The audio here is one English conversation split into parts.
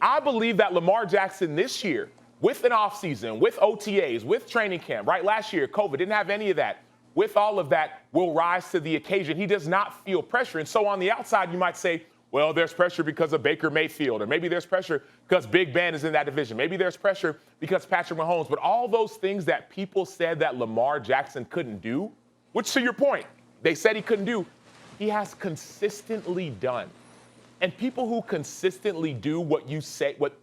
I believe that Lamar Jackson this year, with an offseason, with OTAs, with training camp, right? Last year, COVID didn't have any of that. With all of that, will rise to the occasion. He does not feel pressure. And so on the outside, you might say, well, there's pressure because of Baker Mayfield, or maybe there's pressure because Big Ben is in that division. Maybe there's pressure because Patrick Mahomes. But all those things that people said that Lamar Jackson couldn't do, which to your point, they said he couldn't do, he has consistently done. And people who consistently do what you say, what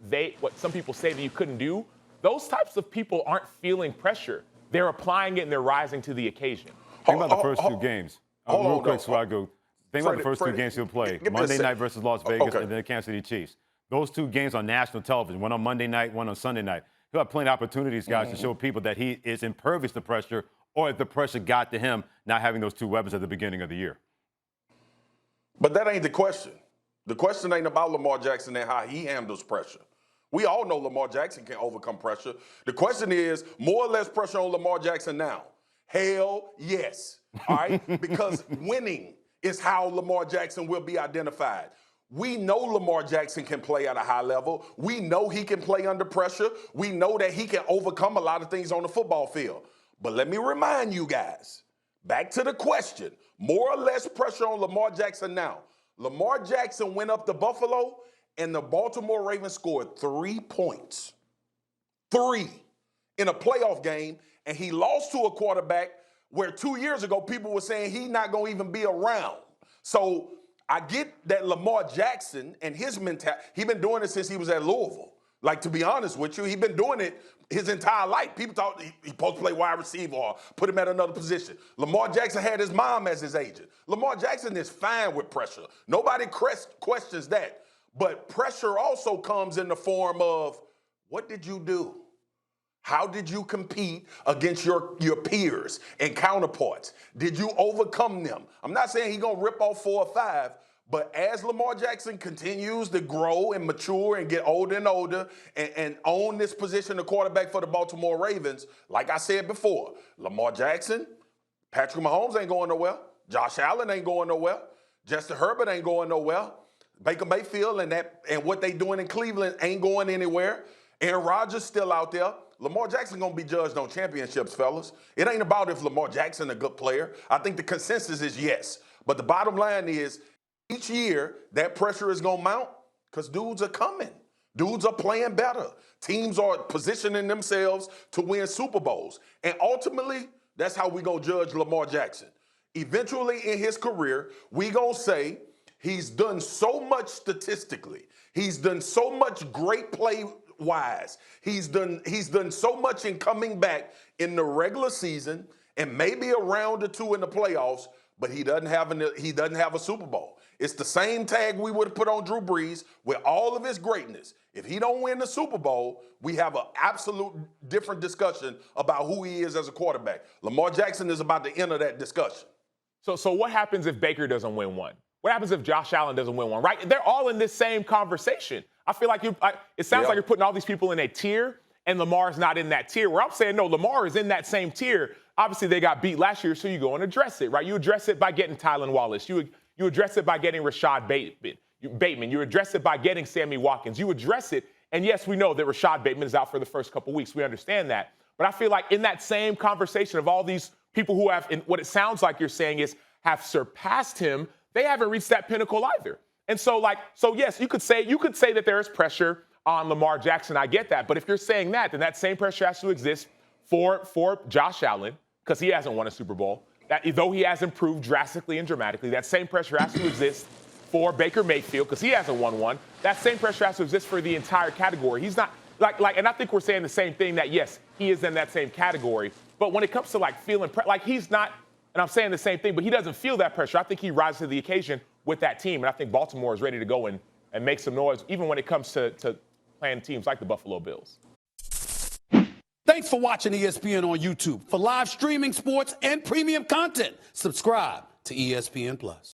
some people say that you couldn't do, those types of people aren't feeling pressure. They're applying it and they're rising to the occasion. Think about the first two games. Real quick, Swagoo. Think about the first two games he'll play. Monday night versus Las Vegas and then the Kansas City Chiefs. Those two games on national television, one on Monday night, one on Sunday night. He'll have plenty of opportunities, guys, to show people that he is impervious to pressure, or if the pressure got to him not having those two weapons at the beginning of the year. But that ain't the question. The question ain't about Lamar Jackson and how he handles pressure. We all know Lamar Jackson can overcome pressure. The question is, more or less pressure on Lamar Jackson now? Hell yes. All right? Because winning is how Lamar Jackson will be identified. We know Lamar Jackson can play at a high level. We know he can play under pressure. We know that he can overcome a lot of things on the football field. But let me remind you guys, back to the question, more or less pressure on Lamar Jackson now. Lamar Jackson went up to Buffalo, and the Baltimore Ravens scored 3 points. 3 in a playoff game, and he lost to a quarterback where 2 years ago people were saying he's not going to even be around. So I get that Lamar Jackson and his mentality, he's been doing it since he was at Louisville. Like, to be honest with you, he's been doing it his entire life. People thought he's supposed to play wide receiver or put him at another position. Lamar Jackson had his mom as his agent. Lamar Jackson is fine with pressure. Nobody questions that. But pressure also comes in the form of, what did you do? How did you compete against your peers and counterparts? Did you overcome them? I'm not saying he's going to rip off 4 or 5, but as Lamar Jackson continues to grow and mature and get older and older and own this position of quarterback for the Baltimore Ravens, like I said before, Lamar Jackson, Patrick Mahomes ain't going nowhere. Josh Allen ain't going nowhere. Justin Herbert ain't going nowhere. Baker Mayfield and what they doing in Cleveland ain't going anywhere. Aaron Rodgers still out there. Lamar Jackson going to be judged on championships, fellas. It ain't about if Lamar Jackson a good player. I think the consensus is yes. But the bottom line is, each year, that pressure is going to mount because dudes are coming. Dudes are playing better. Teams are positioning themselves to win Super Bowls. And ultimately, that's how we going to judge Lamar Jackson. Eventually in his career, we going to say he's done so much statistically. He's done so much great play-wise. He's done so much in coming back in the regular season and maybe a round or two in the playoffs, but he doesn't have a Super Bowl. It's the same tag we would have put on Drew Brees with all of his greatness. If he don't win the Super Bowl, we have an absolute different discussion about who he is as a quarterback. Lamar Jackson is about to enter that discussion. So what happens if Baker doesn't win one? What happens if Josh Allen doesn't win one, right? They're all in this same conversation. I feel like it sounds like you're putting all these people in a tier, and Lamar's not in that tier. Where I'm saying, no, Lamar is in that same tier. Obviously, they got beat last year, so you go and address it, right? You address it by getting Tylan Wallace. You address it by getting Rashad Bateman. You address it by getting Sammy Watkins. You address it, and yes, we know that Rashad Bateman is out for the first couple weeks. We understand that. But I feel like in that same conversation of all these people who have, and what it sounds like you're saying is, have surpassed him, they haven't reached that pinnacle either. And so yes, you could say that there is pressure on Lamar Jackson. I get that. But if you're saying that, then that same pressure has to exist for Josh Allen, because he hasn't won a Super Bowl. That though he has improved drastically and dramatically, that same pressure has to exist for Baker Mayfield, because he hasn't won one. That same pressure has to exist for the entire category. He's not and I think we're saying the same thing, that yes, he is in that same category. But when it comes to feeling he's not. And I'm saying the same thing, but he doesn't feel that pressure. I think he rises to the occasion with that team, and I think Baltimore is ready to go and make some noise, even when it comes to playing teams like the Buffalo Bills. Thanks for watching ESPN on YouTube. For live streaming sports and premium content, subscribe to ESPN+.